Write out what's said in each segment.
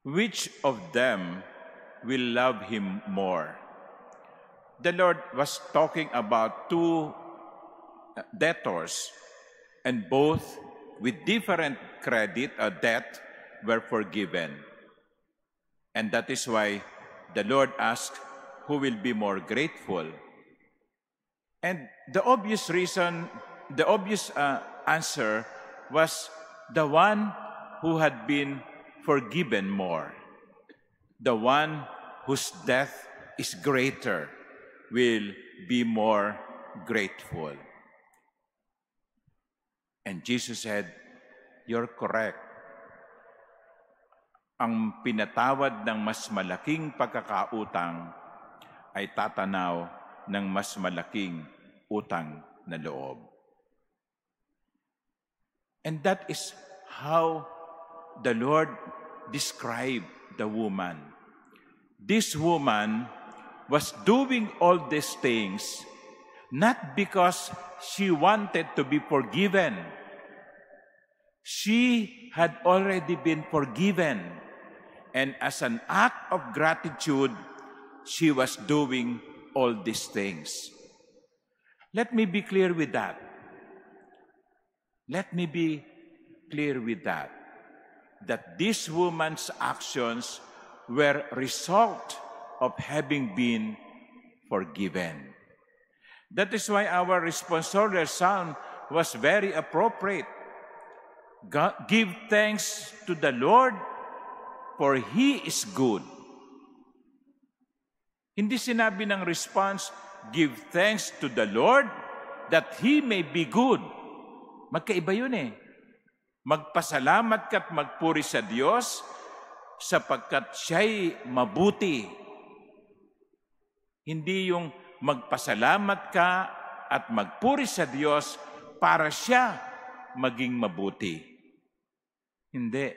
which of them will love him more? The Lord was talking about two debtors, and both with different credit or debt were forgiven. And that is why the Lord asked, who will be more grateful? And the obvious answer was the one who had been forgiven more. The one whose death is greater will be more grateful. And Jesus said, you're correct. Ang pinatawad ng mas malaking pagkakautang ay tatanaw ng mas malaking utang na loob. And that is how the Lord described the woman. This woman was doing all these things not because she wanted to be forgiven. She had already been forgiven. And as an act of gratitude, she was doing all these things. Let me be clear with that. Let me be clear with that. That this woman's actions were a result of having been forgiven. That is why our responsorial psalm was very appropriate. Give thanks to the Lord, for He is good. Hindi sinabi ng response, give thanks to the Lord that He may be good. Magkaiba yun eh. Magpasalamat ka't magpuri sa Diyos sapagkat Siya'y mabuti. Hindi yung magpasalamat ka at magpuri sa Diyos para Siya maging mabuti. Hindi.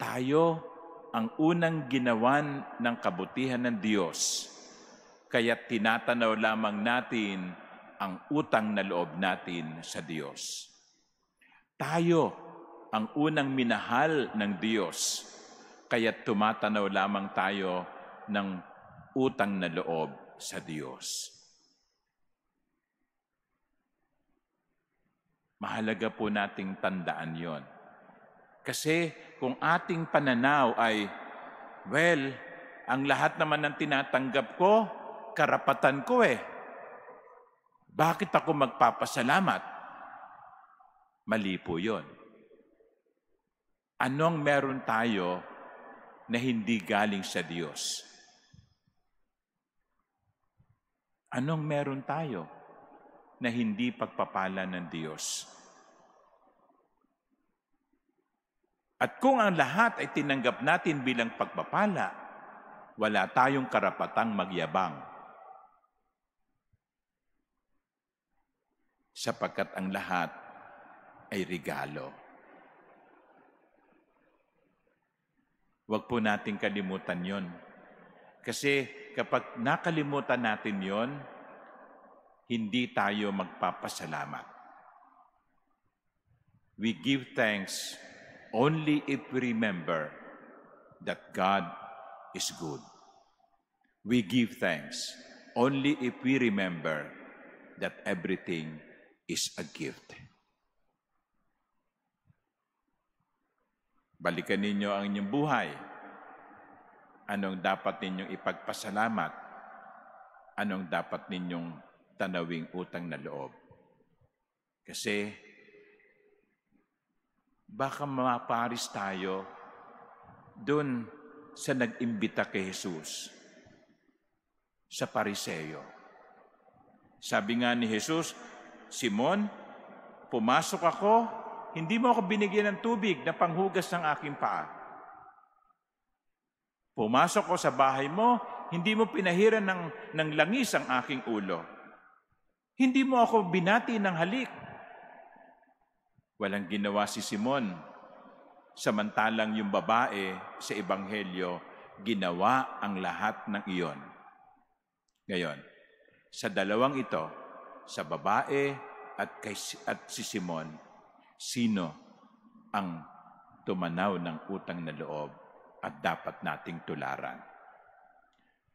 Tayo ang unang ginawan ng kabutihan ng Diyos, kaya't tinatanaw lamang natin ang utang na loob natin sa Diyos. Tayo ang unang minahal ng Diyos, kaya't tumatanaw lamang tayo ng utang na loob sa Diyos. Mahalaga po nating tandaan yon. Kasi kung ating pananaw ay, well, ang lahat naman ng tinatanggap ko, karapatan ko eh. Bakit ako magpapasalamat? Mali po yun. Anong meron tayo na hindi galing sa Diyos? Anong meron tayo na hindi pagpapala ng Diyos? At kung ang lahat ay tinanggap natin bilang pagpapala, wala tayong karapatang magyabang. Sapagkat ang lahat ay regalo. Huwag po nating kalimutan yon. Kasi kapag nakalimutan natin yon, hindi tayo magpapasalamat. We give thanks only if we remember that God is good. We give thanks only if we remember that everything is a gift. Balikan ninyo ang inyong buhay. Anong dapat ninyong ipagpasalamat? Anong dapat ninyong tanawing utang na loob? Kasi baka maparis tayo doon sa nag-imbita kay Jesus, sa Pariseo. Sabi nga ni Jesus, Simon, pumasok ako, hindi mo ako binigyan ng tubig na panghugas ng aking paa. Pumasok ko sa bahay mo, hindi mo pinahiran ng langis ang aking ulo. Hindi mo ako binati ng halik. Walang ginawa si Simon. Samantalang yung babae sa Ebanghelyo, ginawa ang lahat ng iyon. Ngayon, sa dalawang ito, sa babae at si Simon, sino ang tumanaw ng utang na loob at dapat nating tularan?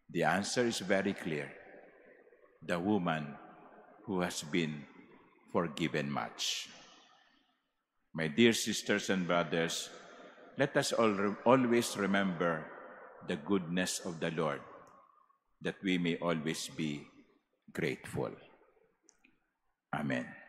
The answer is very clear. The woman who has been forgiven much. My dear sisters and brothers, let us always remember the goodness of the Lord, that we may always be grateful. Amen.